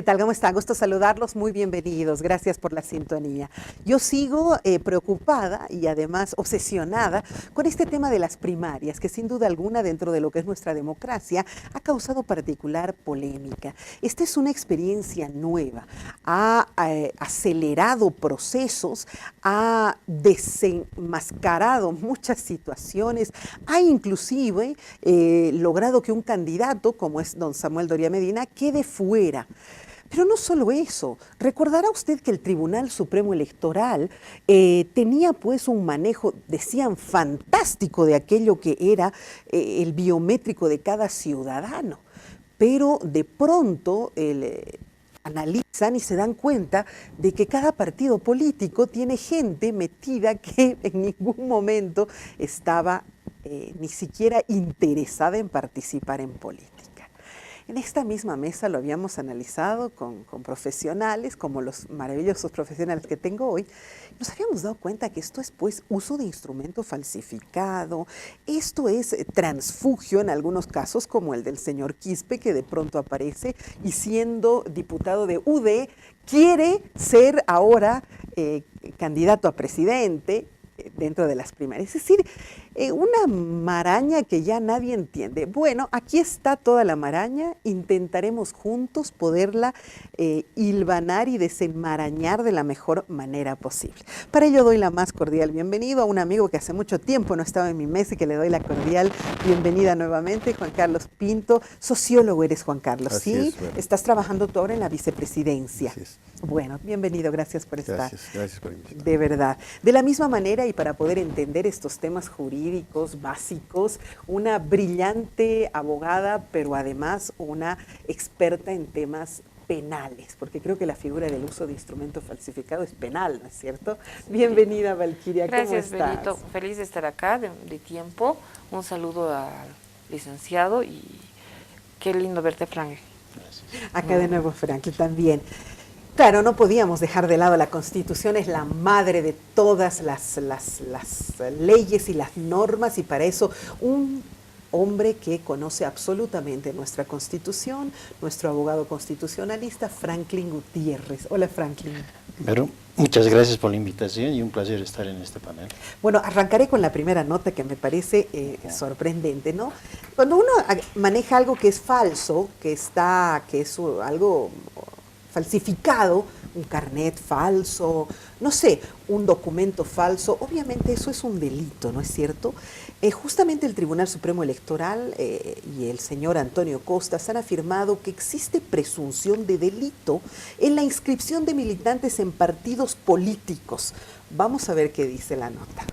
¿Qué tal? ¿Cómo está? Gusto saludarlos, muy bienvenidos, gracias por la sintonía. Yo sigo preocupada y además obsesionada con este tema de las primarias, que sin duda alguna dentro de lo que es nuestra democracia ha causado particular polémica. Esta es una experiencia nueva, ha acelerado procesos, ha desenmascarado muchas situaciones, ha inclusive logrado que un candidato como es don Samuel Doria Medina quede fuera. Pero no solo eso, recordará usted que el Tribunal Supremo Electoral tenía pues un manejo, decían, fantástico de aquello que era el biométrico de cada ciudadano, pero de pronto analizan y se dan cuenta de que cada partido político tiene gente metida que en ningún momento estaba ni siquiera interesada en participar en política. En esta misma mesa lo habíamos analizado con profesionales, como los maravillosos profesionales que tengo hoy. Nos habíamos dado cuenta que esto es pues uso de instrumento falsificado, esto es transfugio en algunos casos, como el del señor Quispe, que de pronto aparece y siendo diputado de UD, quiere ser ahora candidato a presidente dentro de las primarias. Es decir, una maraña que ya nadie entiende. Bueno, aquí está toda la maraña, intentaremos juntos poderla hilvanar y desenmarañar de la mejor manera posible. Para ello doy la más cordial bienvenida a un amigo que hace mucho tiempo no estaba en mi mesa y que le doy la cordial bienvenida nuevamente, Juan Carlos Pinto. Sociólogo eres, Juan Carlos, Así ¿sí? Es, bueno. Estás trabajando tú ahora en la vicepresidencia. Así es. Bueno, bienvenido, gracias por estar. Gracias por invitarme. De verdad. De la misma manera, y para poder entender estos temas jurídicos básicos, una brillante abogada, pero además una experta en temas penales, porque creo que la figura del uso de instrumento falsificado es penal, ¿no es cierto? Bienvenida, Valquiria, ¿cómo estás? Gracias, Benito. Feliz de estar acá, de tiempo. Un saludo al licenciado y qué lindo verte, Frank. Gracias. Acá de nuevo, Frank, también. Claro, no podíamos dejar de lado, la Constitución es la madre de todas las leyes y las normas, y para eso un hombre que conoce absolutamente nuestra Constitución, nuestro abogado constitucionalista, Franklin Gutiérrez. Hola, Franklin. Pero muchas gracias por la invitación y un placer estar en este panel. Bueno, arrancaré con la primera nota que me parece sorprendente, ¿no? Cuando uno maneja algo que es falso, que es algo falsificado, un carnet falso, no sé, un documento falso, obviamente eso es un delito, ¿no es cierto? Justamente el Tribunal Supremo Electoral y el señor Antonio Costas han afirmado que existe presunción de delito en la inscripción de militantes en partidos políticos. Vamos a ver qué dice la nota.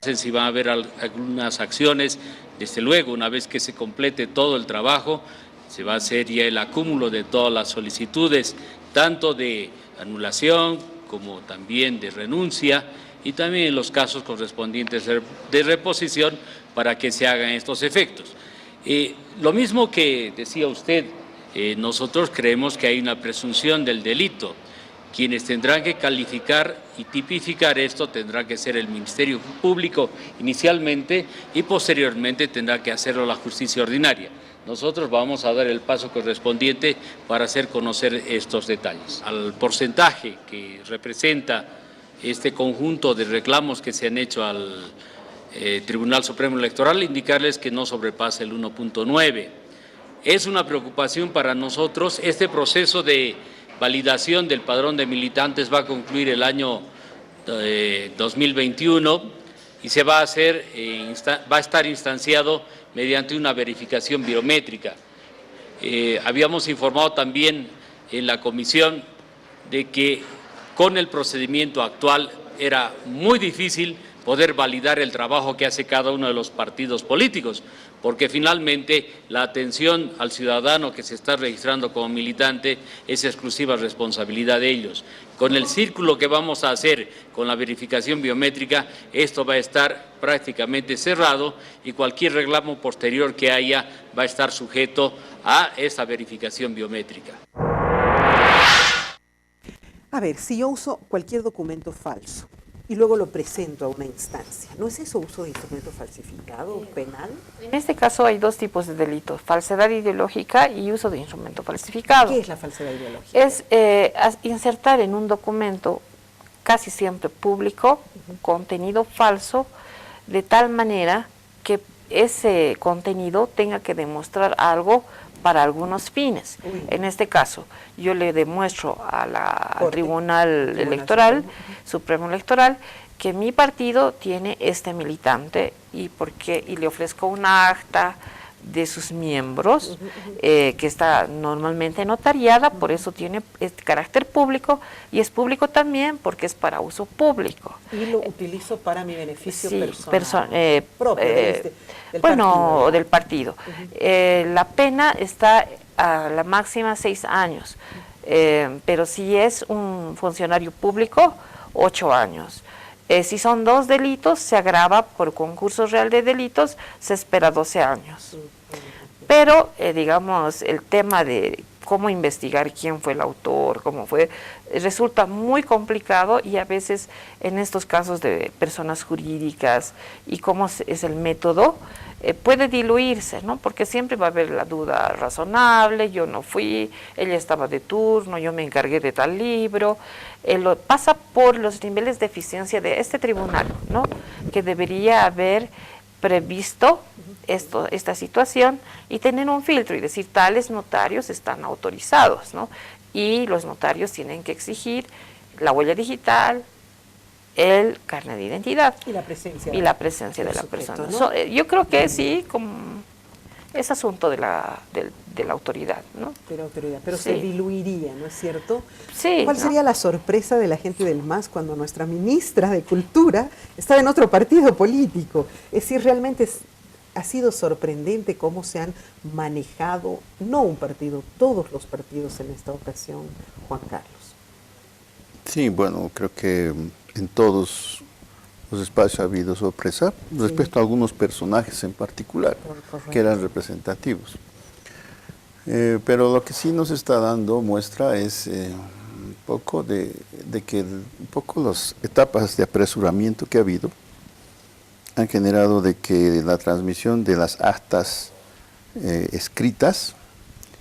Si van a haber algunas acciones, desde luego, una vez que se complete todo el trabajo, se va a hacer ya el acúmulo de todas las solicitudes, tanto de anulación como también de renuncia, y también en los casos correspondientes de reposición para que se hagan estos efectos. Lo mismo que decía usted, nosotros creemos que hay una presunción del delito. Quienes tendrán que calificar y tipificar esto tendrá que ser el Ministerio Público inicialmente y posteriormente tendrá que hacerlo la justicia ordinaria. Nosotros vamos a dar el paso correspondiente para hacer conocer estos detalles. Al porcentaje que representa este conjunto de reclamos que se han hecho al Tribunal Supremo Electoral, indicarles que no sobrepasa el 1.9. Es una preocupación para nosotros. Este proceso de validación del padrón de militantes va a concluir el año 2021 y se va a hacer, va a estar instanciado mediante una verificación biométrica. Habíamos informado también en la comisión de que con el procedimiento actual era muy difícil poder validar el trabajo que hace cada uno de los partidos políticos, porque finalmente la atención al ciudadano que se está registrando como militante es exclusiva responsabilidad de ellos. Con el círculo que vamos a hacer con la verificación biométrica, esto va a estar prácticamente cerrado y cualquier reclamo posterior que haya va a estar sujeto a esta verificación biométrica. A ver, si yo uso cualquier documento falso, y luego lo presento a una instancia. ¿No es eso uso de instrumento falsificado penal? En este caso hay dos tipos de delitos, falsedad ideológica y uso de instrumento falsificado. ¿Qué es la falsedad ideológica? Es insertar en un documento casi siempre público contenido falso de tal manera que ese contenido tenga que demostrar algo para algunos fines. En este caso, yo le demuestro al Tribunal Electoral, Supremo Electoral, que mi partido tiene este militante y le ofrezco una acta de sus miembros que está normalmente notariada, por eso tiene este carácter público y es público también porque es para uso público. Y lo utilizo para mi beneficio Sí, personal, propio del partido. La pena está a la máxima 6 años, pero si es un funcionario público, 8 años. Si son 2 delitos, se agrava por concurso real de delitos, se espera 12 años. Pero, digamos, el tema de cómo investigar quién fue el autor, cómo fue, resulta muy complicado y a veces en estos casos de personas jurídicas y cómo es el método, puede diluirse, ¿no? Porque siempre va a haber la duda razonable, yo no fui, ella estaba de turno, yo me encargué de tal libro, pasa por los niveles de eficiencia de este tribunal, ¿no? Que debería haber previsto esta situación y tener un filtro y decir tales notarios están autorizados, ¿no? Y los notarios tienen que exigir la huella digital, el carnet de identidad y la presencia de la sujeto, persona. ¿no? Yo creo que sí, es asunto de la autoridad, ¿no? Pero Sí. se diluiría, ¿no es cierto? Sí. ¿Cuál ¿no? sería la sorpresa de la gente del MAS cuando nuestra ministra de Cultura estaba en otro partido político? Es decir, realmente ha sido sorprendente cómo se han manejado, no un partido, todos los partidos en esta ocasión, Juan Carlos. Sí, bueno, creo que en todos los espacios ha habido sorpresa respecto a algunos personajes en particular Correcto. que eran representativos. Pero lo que sí nos está dando muestra es un poco de que un poco las etapas de apresuramiento que ha habido han generado de que la transmisión de las actas escritas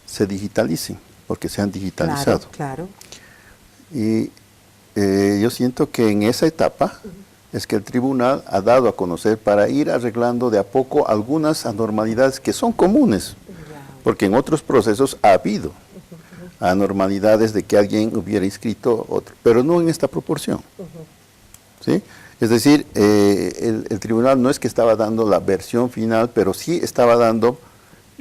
se digitalicen, porque se han digitalizado. Claro. Y yo siento que en esa etapa es que el tribunal ha dado a conocer para ir arreglando de a poco algunas anormalidades que son comunes, porque en otros procesos ha habido anormalidades de que alguien hubiera inscrito otro, pero no en esta proporción. ¿Sí? Es decir, el tribunal no es que estaba dando la versión final, pero sí estaba dando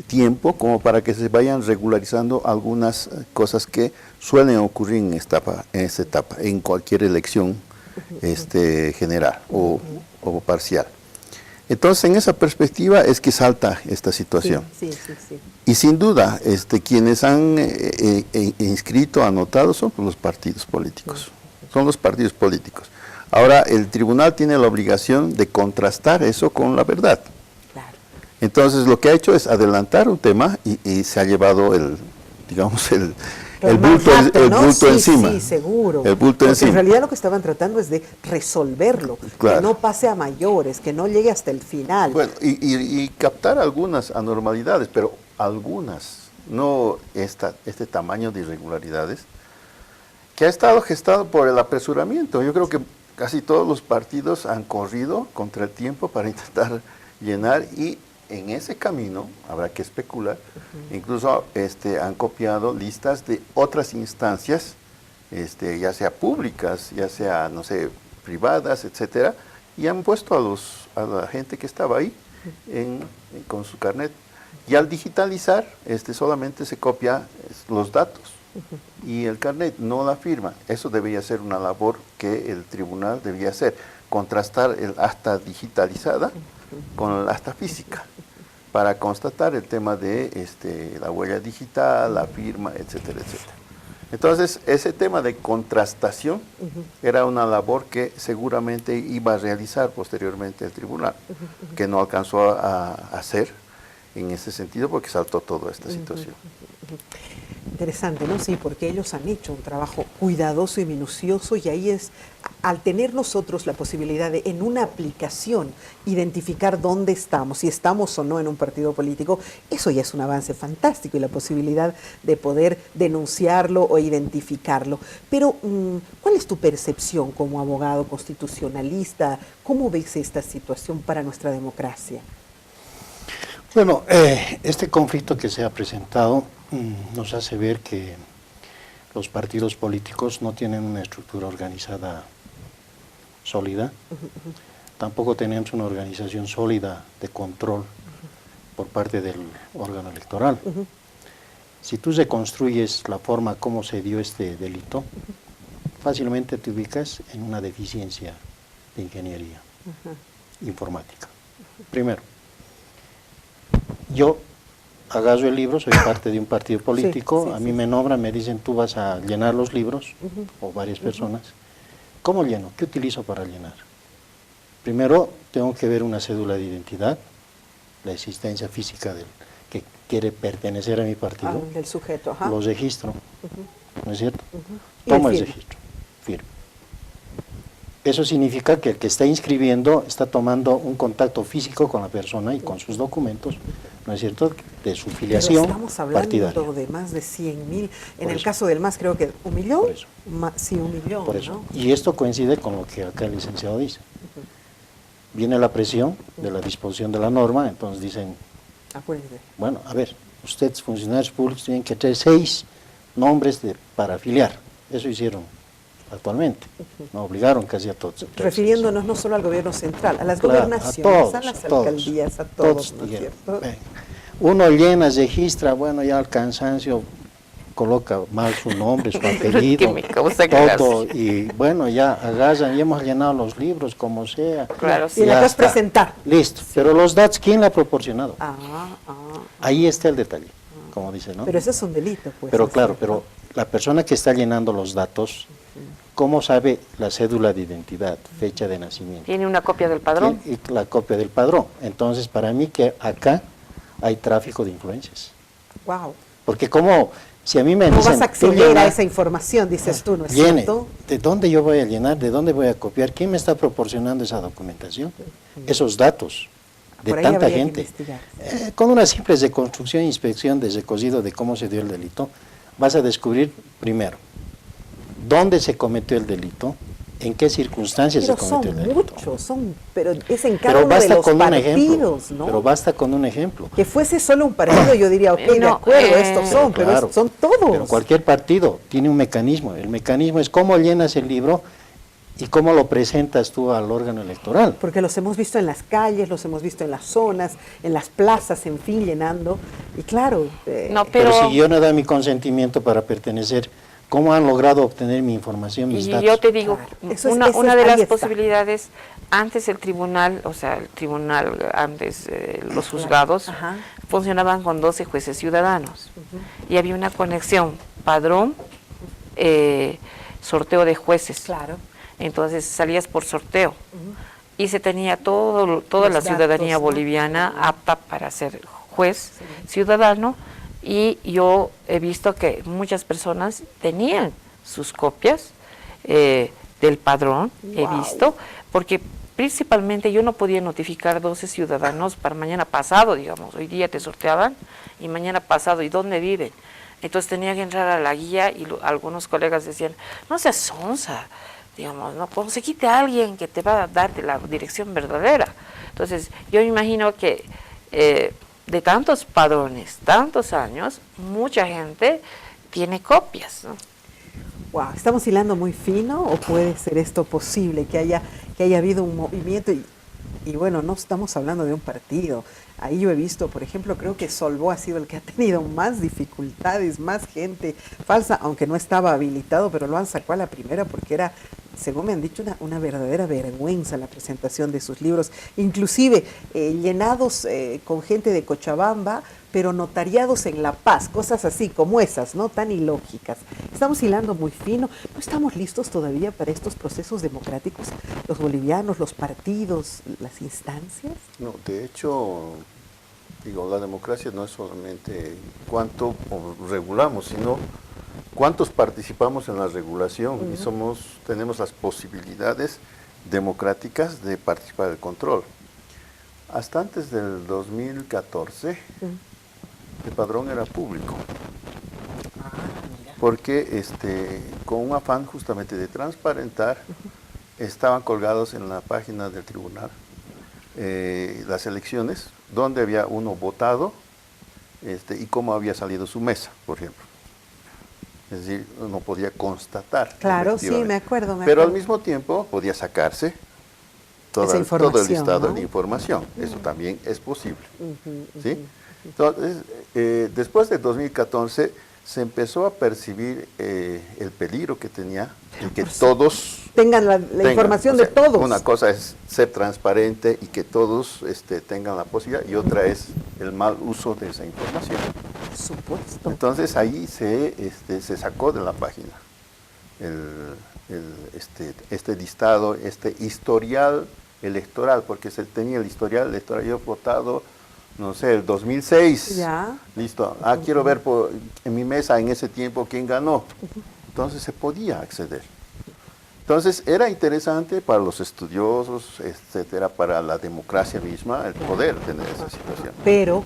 tiempo como para que se vayan regularizando algunas cosas que suelen ocurrir en esta etapa, en cualquier elección general o parcial. Entonces, en esa perspectiva es que salta esta situación. Sí. Y sin duda, quienes han inscrito, anotado, son los partidos políticos. Son los partidos políticos. Ahora, el tribunal tiene la obligación de contrastar eso con la verdad. Entonces, lo que ha hecho es adelantar un tema y se ha llevado el bulto encima. Sí, seguro. El bulto Porque encima. en realidad lo que estaban tratando es de resolverlo, Claro. que no pase a mayores, que no llegue hasta el final. Bueno, y captar algunas anormalidades, pero algunas, no este tamaño de irregularidades, que ha estado gestado por el apresuramiento. Yo creo que casi todos los partidos han corrido contra el tiempo para intentar llenar y en ese camino, habrá que especular, incluso han copiado listas de otras instancias, ya sea públicas, ya sea, no sé, privadas, etcétera, y han puesto a la gente que estaba ahí con su carnet. Y al digitalizar, solamente se copia los datos y el carnet no la firma. Eso debería ser una labor que el tribunal debía hacer, contrastar el acta digitalizada con el acta física para constatar el tema de la huella digital, la firma, etcétera, etcétera. Entonces, ese tema de contrastación era una labor que seguramente iba a realizar posteriormente el tribunal, que no alcanzó a hacer en ese sentido porque saltó toda esta situación. Interesante, ¿no? Sí, porque ellos han hecho un trabajo cuidadoso y minucioso y ahí es al tener nosotros la posibilidad de, en una aplicación, identificar dónde estamos, si estamos o no en un partido político, eso ya es un avance fantástico y la posibilidad de poder denunciarlo o identificarlo. Pero, ¿cuál es tu percepción como abogado constitucionalista? ¿Cómo ves esta situación para nuestra democracia? Bueno, este conflicto que se ha presentado nos hace ver que los partidos políticos no tienen una estructura organizada sólida, tampoco tenemos una organización sólida de control por parte del órgano electoral. Si tú reconstruyes la forma como se dio este delito, fácilmente te ubicas en una deficiencia de ingeniería informática. Primero, yo agarro el libro, soy parte de un partido político, a mí me nombran, me dicen tú vas a llenar los libros, o varias personas. ¿Cómo lleno? ¿Qué utilizo para llenar? Primero tengo que ver una cédula de identidad, la existencia física del que quiere pertenecer a mi partido. Del sujeto, Los registro, ¿no es cierto? Y Tomo el firma. registro, firmo. Eso significa que el que está inscribiendo está tomando un contacto físico con la persona y con sus documentos, ¿no es cierto?, de su filiación Pero estamos hablando partidaria. de más de 100.000. En Por el eso. caso del MAS creo que 1 millón. Por eso. Sí, 1 millón. Por eso. ¿no? Y esto coincide con lo que acá el licenciado dice. Viene la presión de la disposición de la norma, entonces dicen, Acuérdate. bueno, a ver, ustedes funcionarios públicos tienen que traer 6 nombres para afiliar. Eso hicieron actualmente. Nos obligaron casi a todos. Refiriéndonos no solo al gobierno central, a las Claro, gobernaciones, a las alcaldías, a todos, ¿no es dijeron, cierto? ven. Uno llena, registra, bueno, ya al cansancio coloca mal su nombre, su apellido, Que me causa todo, gracia. y bueno, ya agarran, y hemos llenado los libros, como sea. Claro, sí. Y la ya puedes está. presentar. Listo, pero los datos, ¿quién le ha proporcionado? Ah, Ahí está el detalle, como dice, ¿no? pero eso es un delito, pues. Pero ¿no es claro, cierto? pero la persona que está llenando los datos, ¿cómo sabe la cédula de identidad, fecha de nacimiento? Tiene una copia del padrón. Y la copia del padrón. Entonces, para mí que acá hay tráfico de influencias. Wow. Porque como, si a mí me ¿Cómo dicen, vas a tú acceder llena, a esa información, dices tú, ¿no es llene, cierto? ¿de dónde yo voy a llenar? ¿De dónde voy a copiar? ¿Quién me está proporcionando esa documentación? Esos datos de Por ahí tanta habría que gente. investigar. Con una simple reconstrucción e inspección de recocido de cómo se dio el delito, vas a descubrir, primero, dónde se cometió el delito, en qué circunstancias Pero se cometió son el delito. muchos, pero es en cada Pero uno de basta los con un ejemplo. partidos, ¿no? Pero basta con un ejemplo. Que fuese solo un partido, yo diría, ok, de No, acuerdo, estos son, pero Claro, son todos. Pero cualquier partido tiene un mecanismo. El mecanismo es cómo llenas el libro y cómo lo presentas tú al órgano electoral. Porque los hemos visto en las calles, los hemos visto en las zonas, en las plazas, en fin, llenando. Y claro, No, Pero pero si yo no doy mi consentimiento para pertenecer, ¿cómo han logrado obtener mi información, mis y datos? yo te digo, Claro. Eso es- una eso es- de ahí las está. posibilidades, antes el tribunal, o sea, el tribunal, antes los juzgados, Ajá. funcionaban con 12 jueces ciudadanos. Y había una conexión, padrón, sorteo de jueces. claro. Entonces salías por sorteo. Y se tenía toda Los la ciudadanía datos, ¿no? boliviana apta para ser juez ciudadano. Y yo he visto que muchas personas tenían sus copias del padrón, he Wow. visto, porque principalmente yo no podía notificar 12 ciudadanos para mañana pasado, digamos, hoy día te sorteaban y mañana pasado, ¿y dónde viven? Entonces tenía que entrar a la guía y algunos colegas decían, no seas sonsa, digamos, no conseguiste a alguien que te va a darte la dirección verdadera. Entonces yo me imagino que de tantos padrones, tantos años, mucha gente tiene copias, ¿no? Wow, ¿estamos hilando muy fino o puede ser esto posible, que haya habido un movimiento? Y bueno, no estamos hablando de un partido. Ahí yo he visto, por ejemplo, creo que Solvó ha sido el que ha tenido más dificultades, más gente falsa, aunque no estaba habilitado, pero lo han sacado a la primera porque era, según me han dicho, una verdadera vergüenza la presentación de sus libros, inclusive llenados con gente de Cochabamba, pero notariados en La Paz, cosas así como esas, ¿no? Tan ilógicas. Estamos hilando muy fino, no estamos listos todavía para estos procesos democráticos, los bolivianos, los partidos, las instancias. No, de hecho, digo, la democracia no es solamente cuánto regulamos, sino ¿cuántos participamos en la regulación? Y tenemos las posibilidades democráticas de participar del control. Hasta antes del 2014, el padrón era público. Porque con un afán justamente de transparentar, estaban colgados en la página del tribunal las elecciones, donde había uno votado y cómo había salido su mesa, por ejemplo. Es decir, uno podía constatar. Claro, sí, me acuerdo. Pero al mismo tiempo podía sacarse todo el listado, ¿no?, de información. Eso también es posible. ¿Sí? Entonces, después de 2014 se empezó a percibir el peligro que tenía, el que todos tengan la información, o sea, de todos. Una cosa es ser transparente y que todos tengan la posibilidad, y otra es el mal uso de esa información. Por supuesto. Entonces ahí se sacó de la página este listado, este historial electoral, porque se tenía el historial electoral. Yo he votado, no sé, el 2006. Ya. Listo. Quiero ver en mi mesa en ese tiempo quién ganó. Entonces se podía acceder. Entonces era interesante para los estudiosos, etcétera, para la democracia misma, el poder tener esa situación. Pero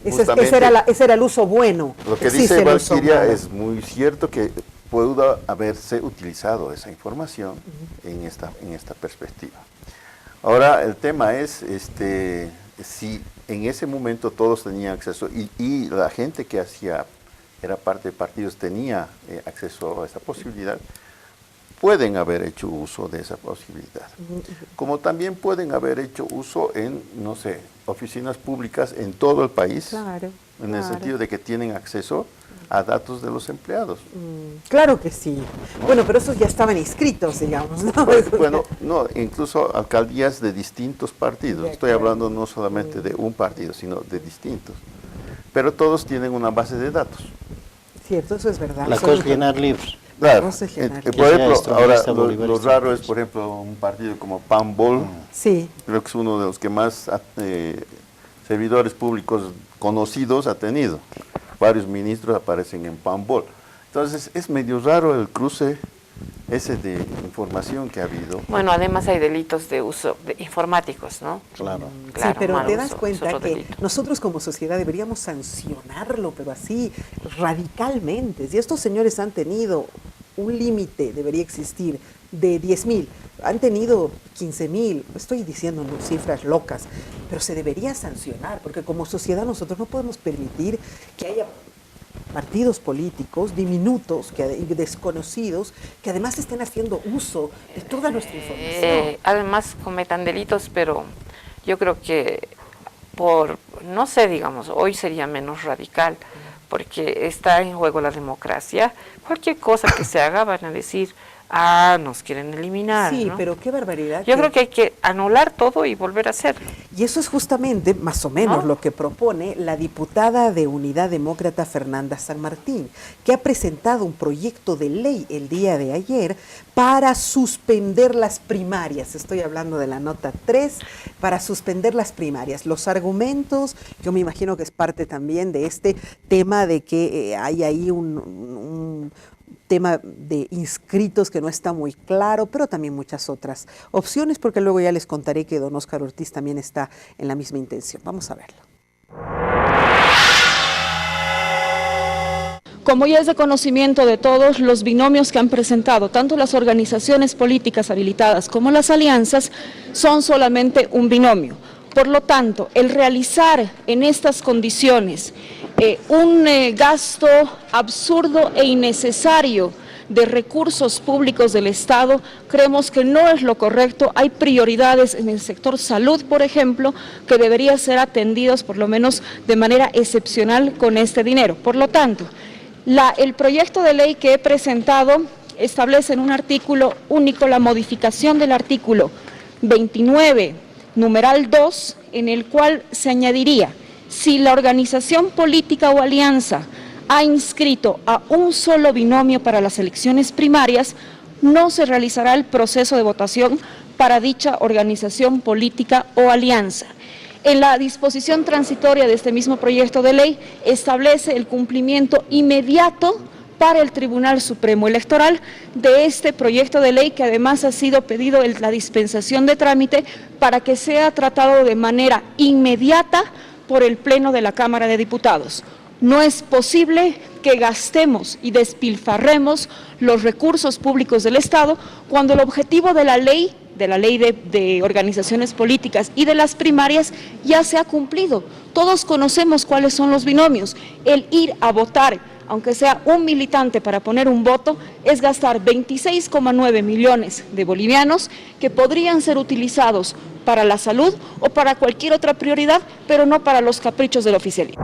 ese era el uso bueno. Lo que dice Valquiria es muy cierto, que pudo haberse utilizado esa información en esta perspectiva. Ahora el tema es si en ese momento todos tenían acceso y la gente que era parte de partidos tenía acceso a esa posibilidad, pueden haber hecho uso de esa posibilidad. Como también pueden haber hecho uso en, no sé, oficinas públicas en todo el país, en el sentido de que tienen acceso a datos de los empleados. Claro que sí. Bueno, pero esos ya estaban inscritos, digamos, ¿no? Bueno, no, incluso alcaldías de distintos partidos. Estoy hablando no solamente de un partido, sino de distintos. Pero todos tienen una base de datos. Cierto, eso es verdad. La cosa es llenar libros. Claro. Por ejemplo, ahora lo raro es, por ejemplo, un partido como PANBOL. Sí. Creo que es uno de los que más servidores públicos conocidos ha tenido. Varios ministros aparecen en PANBOL. Entonces es medio raro el cruce ese de información que ha habido. Bueno, además hay delitos de uso informáticos, ¿no? Claro. Sí, pero te das cuenta que nosotros como sociedad deberíamos sancionarlo, pero así radicalmente. Si estos señores han tenido un límite, debería existir, de 10.000, han tenido 15.000, estoy diciendo cifras locas, pero se debería sancionar, porque como sociedad nosotros no podemos permitir que haya partidos políticos diminutos y desconocidos que además estén haciendo uso de toda nuestra información. Además cometan delitos, pero yo creo que no sé, digamos, hoy sería menos radical, porque está en juego la democracia. Cualquier cosa que se haga van a decir, nos quieren eliminar. Sí, ¿no? Pero qué barbaridad. Yo creo que hay que anular todo y volver a hacer. Y eso es justamente, más o menos, lo que propone la diputada de Unidad Demócrata Fernanda San Martín, que ha presentado un proyecto de ley el día de ayer para suspender las primarias. Estoy hablando de la nota 3, para suspender las primarias. Los argumentos, yo me imagino que es parte también de este tema de que hay ahí un tema de inscritos que no está muy claro, pero también muchas otras opciones, porque luego ya les contaré que don Óscar Ortiz también está en la misma intención. Vamos a verlo. Como ya es de conocimiento de todos, los binomios que han presentado tanto las organizaciones políticas habilitadas como las alianzas son solamente un binomio. Por lo tanto, el realizar en estas condiciones un gasto absurdo e innecesario de recursos públicos del Estado, creemos que no es lo correcto. Hay prioridades en el sector salud, por ejemplo, que deberían ser atendidos por lo menos de manera excepcional con este dinero. Por lo tanto, el proyecto de ley que he presentado establece en un artículo único la modificación del artículo 29, numeral 2, en el cual se añadiría: si la organización política o alianza ha inscrito a un solo binomio para las elecciones primarias, no se realizará el proceso de votación para dicha organización política o alianza. En la disposición transitoria de este mismo proyecto de ley establece el cumplimiento inmediato para el Tribunal Supremo Electoral de este proyecto de ley, que además ha sido pedido la dispensación de trámite para que sea tratado de manera inmediata por el Pleno de la Cámara de Diputados. No es posible que gastemos y despilfarremos los recursos públicos del Estado cuando el objetivo de la ley de organizaciones políticas y de las primarias ya se ha cumplido. Todos conocemos cuáles son los binomios. El ir a votar, aunque sea un militante para poner un voto, es gastar 26,9 millones de bolivianos que podrían ser utilizados para la salud o para cualquier otra prioridad, pero no para los caprichos del oficialismo.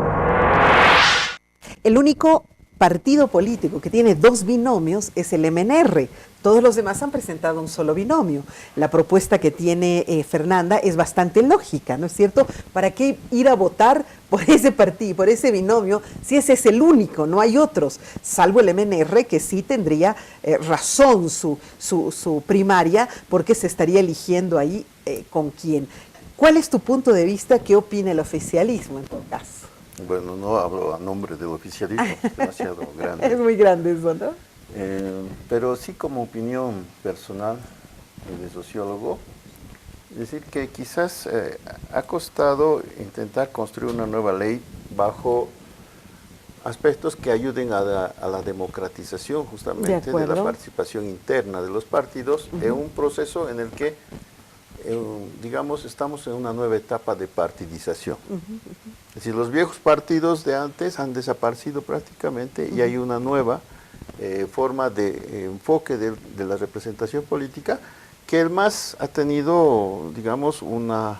El único partido político que tiene dos binomios es el MNR. Todos los demás han presentado un solo binomio. La propuesta que tiene Fernanda es bastante lógica, ¿no es cierto? ¿Para qué ir a votar por ese partido, por ese binomio, si ese es el único, no hay otros? Salvo el MNR, que sí tendría razón su primaria, porque se estaría eligiendo ahí con quién. ¿Cuál es tu punto de vista? ¿Qué opina el oficialismo en todo caso? Bueno, no hablo a nombre del oficialismo, es demasiado grande. Es muy grande eso, ¿no? Pero sí, como opinión personal de sociólogo, decir que quizás ha costado intentar construir una nueva ley bajo aspectos que ayuden a la democratización justamente de la participación interna de los partidos en un proceso en el que digamos, estamos en una nueva etapa de partidización. Es decir, los viejos partidos de antes han desaparecido prácticamente y hay una nueva forma de enfoque de la representación política, que el MAS ha tenido, digamos, una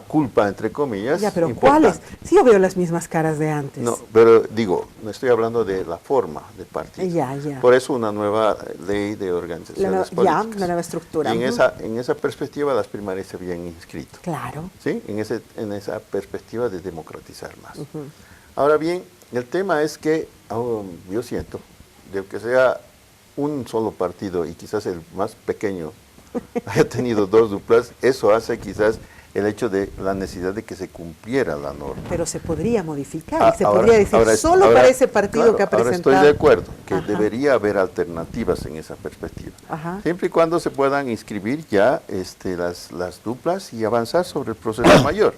culpa, entre comillas. Ya, pero ¿cuáles? Sí, yo veo las mismas caras de antes. No, pero digo, no estoy hablando de la forma de partido. Ya. Por eso una nueva ley de organizaciones políticas. Ya, la nueva estructura. Y en esa perspectiva las primarias se habían inscrito. Claro. ¿Sí? En esa perspectiva de democratizar más. Ahora bien, el tema es que yo siento, de que sea un solo partido y quizás el más pequeño haya tenido dos duplas, eso hace quizás el hecho de la necesidad de que se cumpliera la norma. Pero se podría modificar, se podría decir solo para ese partido, claro, que ha presentado. Ahora estoy de acuerdo, que debería haber alternativas en esa perspectiva. Siempre y cuando se puedan inscribir ya las duplas y avanzar sobre el proceso mayor.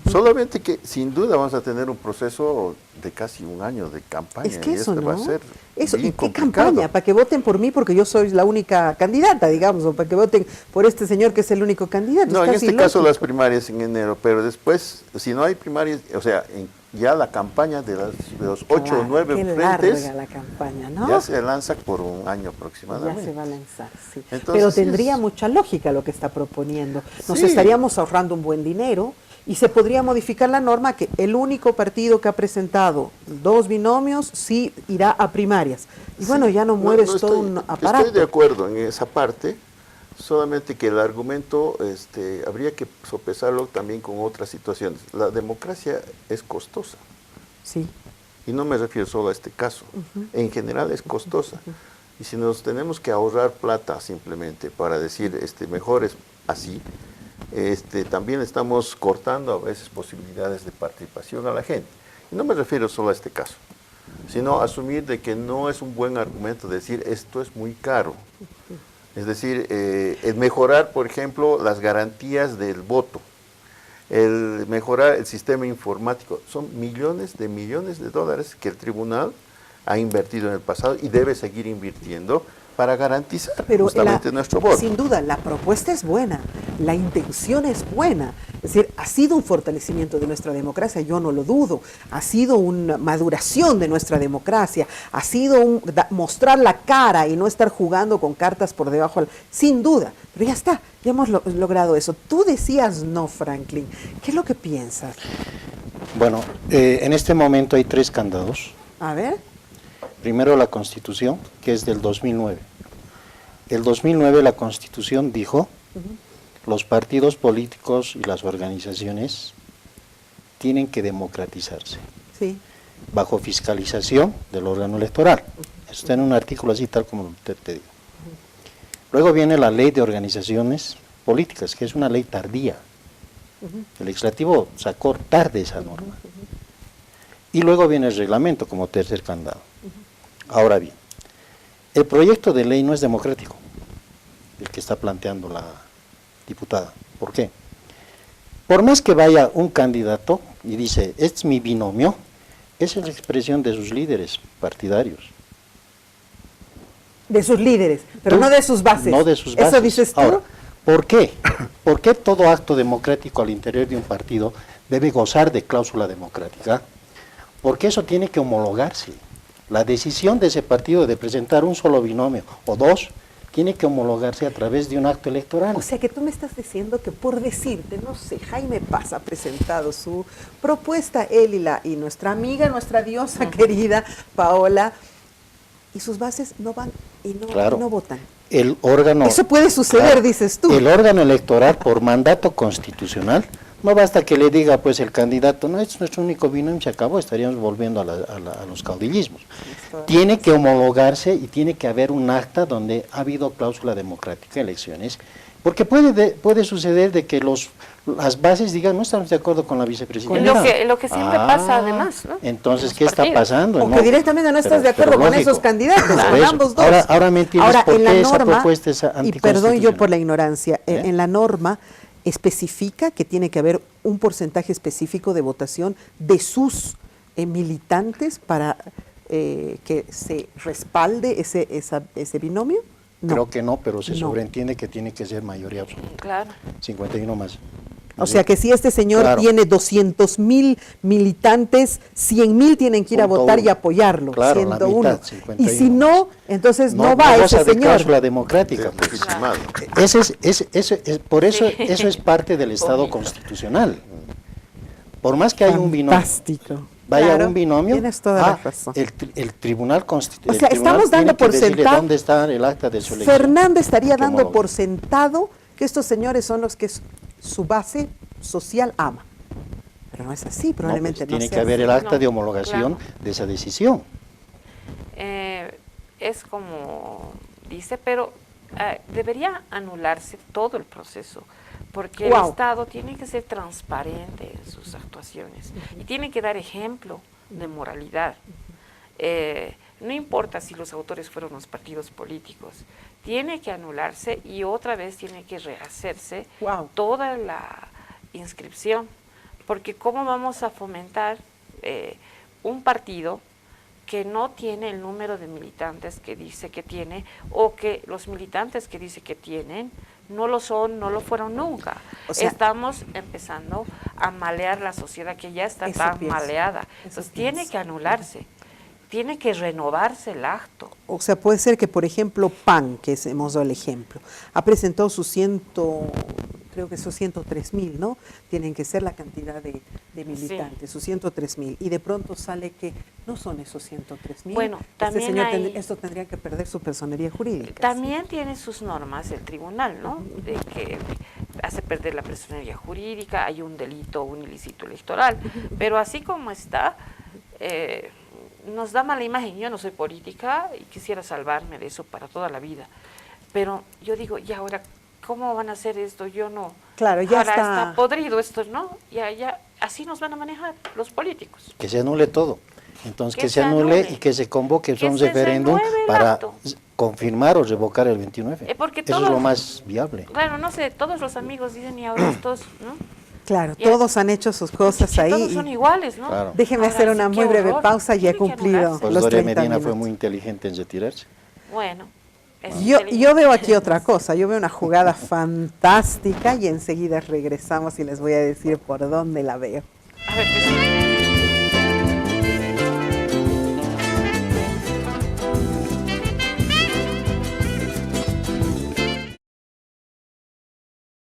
Solamente que sin duda vamos a tener un proceso de casi un año de campaña. Es que y eso, ¿no? va a ser eso, bien ¿y qué complicado. campaña? ¿Para que voten por mí porque yo soy la única candidata, digamos, o para que voten por este señor que es el único candidato? No, en este caso las primarias en enero, pero después, si no hay primarias, o sea, ya la campaña de los 8 o 9 frentes, la campaña, ¿no? ya se lanza por un año aproximadamente. Ya se va a lanzar, sí. Entonces, pero tendría mucha lógica lo que está proponiendo. Nos estaríamos ahorrando un buen dinero y se podría modificar la norma que el único partido que ha presentado dos binomios sí irá a primarias. Y bueno, ya no mueves todo un aparato. Estoy de acuerdo en esa parte, solamente que el argumento habría que sopesarlo también con otras situaciones. La democracia es costosa. Sí. Y no me refiero solo a este caso. En general es costosa. Y si nos tenemos que ahorrar plata simplemente para decir mejor es así, también estamos cortando a veces posibilidades de participación a la gente. Y no me refiero solo a este caso, sino asumir de que no es un buen argumento decir esto es muy caro. Es decir, el mejorar, por ejemplo, las garantías del voto, el mejorar el sistema informático, son millones de dólares que el tribunal ha invertido en el pasado y debe seguir invirtiendo para garantizar justamente nuestro voto. Sin duda, la propuesta es buena, la intención es buena. Es decir, ha sido un fortalecimiento de nuestra democracia, yo no lo dudo. Ha sido una maduración de nuestra democracia, ha sido mostrar la cara y no estar jugando con cartas por debajo, sin duda. Pero ya está, ya hemos logrado eso. Tú decías no, Franklin. ¿Qué es lo que piensas? Bueno, en este momento hay 3 candados. A ver. Primero la Constitución, que es del 2009. El 2009 la Constitución dijo, los partidos políticos y las organizaciones tienen que democratizarse, bajo fiscalización del órgano electoral. Eso está en un artículo así, tal como usted te digo. Luego viene la Ley de Organizaciones Políticas, que es una ley tardía. El legislativo sacó tarde esa norma. Y luego viene el reglamento como tercer candado. Ahora bien, el proyecto de ley no es democrático, el que está planteando la diputada. ¿Por qué? Por más que vaya un candidato y dice, este es mi binomio, esa es la expresión de sus líderes partidarios. De sus líderes, pero no de sus bases. No de sus bases. ¿Eso dices tú? Ahora, ¿por qué? ¿Por qué todo acto democrático al interior de un partido debe gozar de cláusula democrática? Porque eso tiene que homologarse. La decisión de ese partido de presentar un solo binomio o dos tiene que homologarse a través de un acto electoral. O sea que tú me estás diciendo que por decirte, no sé, Jaime Paz ha presentado su propuesta, él y nuestra amiga, nuestra diosa querida, Paola, y sus bases no van y no, Claro. no votan. El órgano, Eso puede suceder, claro, dices tú. El órgano electoral por mandato constitucional, no basta que le diga pues el candidato, no, este es nuestro único binomio y se acabó, estaríamos volviendo a los caudillismos. Tiene que homologarse y tiene que haber un acta donde ha habido cláusula democrática, elecciones, porque puede suceder de que las bases digan, no estamos de acuerdo con la vicepresidenta. Lo que siempre pasa además, ¿no? Entonces, En ¿qué los está partidos. pasando? O que directamente no estás de pero acuerdo con lógico. esos candidatos, Por con eso. ambos dos. Ahora me entiendes por en la qué esa norma, propuesta es y perdón yo anticonstitucional. por la ignorancia, en la norma especifica que tiene que haber un porcentaje específico de votación de sus militantes para que se respalde ese binomio. No. Creo que no, pero se No. sobreentiende que tiene que ser mayoría absoluta. Claro. 51 más. O sea que si este señor Claro. tiene 200,000 militantes, 100,000 tienen que ir a Punto votar y uno. apoyarlo, Claro, siendo la mitad, uno. 51 Y si no, entonces no va goza ese de señor. cláusula democrática. Pues. Legitimado. Por eso es parte del Estado constitucional. Por más que haya un binomio, Fantástico. vaya Claro, un binomio, tienes toda la razón. el Tribunal Constitucional. O sea, estamos dando por sentado. ¿Dónde está el acta de su elección? Fernando estaría Hay que dando homologar. por sentado que estos señores son los que su base social ama. Pero no es así, probablemente no, tiene sea que haber así. el acta No, de homologación claro. de esa decisión. Es como dice, pero debería anularse todo el proceso, porque Wow. el Estado tiene que ser transparente en sus actuaciones y tiene que dar ejemplo de moralidad. No importa si los autores fueron los partidos políticos, tiene que anularse y otra vez tiene que rehacerse Wow. toda la inscripción, porque ¿cómo vamos a fomentar un partido que no tiene el número de militantes que dice que tiene, o que los militantes que dice que tienen no lo son, no lo fueron nunca? O sea, estamos empezando a malear la sociedad que ya está Eso tan pienso, maleada. eso Entonces tiene pienso. que anularse, tiene que renovarse el acto. O sea, puede ser que, por ejemplo, PAN, que hemos dado el ejemplo, ha presentado sus creo que esos 103,000, ¿no? Tienen que ser la cantidad de militantes, sus 103,000. Y de pronto sale que no son esos 103,000. Bueno, también señor hay- esto tendría que perder su personería jurídica. También tiene sus normas el tribunal, ¿no? De que hace perder la personería jurídica, hay un delito, un ilícito electoral. Pero así como está, nos da mala imagen. Yo no soy política y quisiera salvarme de eso para toda la vida. Pero yo digo, y ahora, ¿cómo van a hacer esto? Yo no. Claro, ya Ahora está. podrido esto, ¿no? Ya, así nos van a manejar los políticos. Que se anule todo. Entonces, Que que se se anule anule. y que se convoque Que un se referéndum renueve el para acto. confirmar o revocar el 29. Porque Eso es todos- lo más viable. Claro, no sé, todos los amigos dicen, y ahora estos, ¿no? Claro, Ya. todos han hecho sus cosas Sí, ahí. todos son iguales, ¿no? Claro. Déjeme Ahora hacer sí, una qué muy breve horror. pausa y he Tiene que cumplido anularse. Pues los Doria 30 Medina fue minutos. muy inteligente en retirarse. Bueno. es Yo inteligente. veo aquí otra cosa, yo veo una jugada fantástica y enseguida regresamos y les voy a decir por dónde la veo. A ver, pues,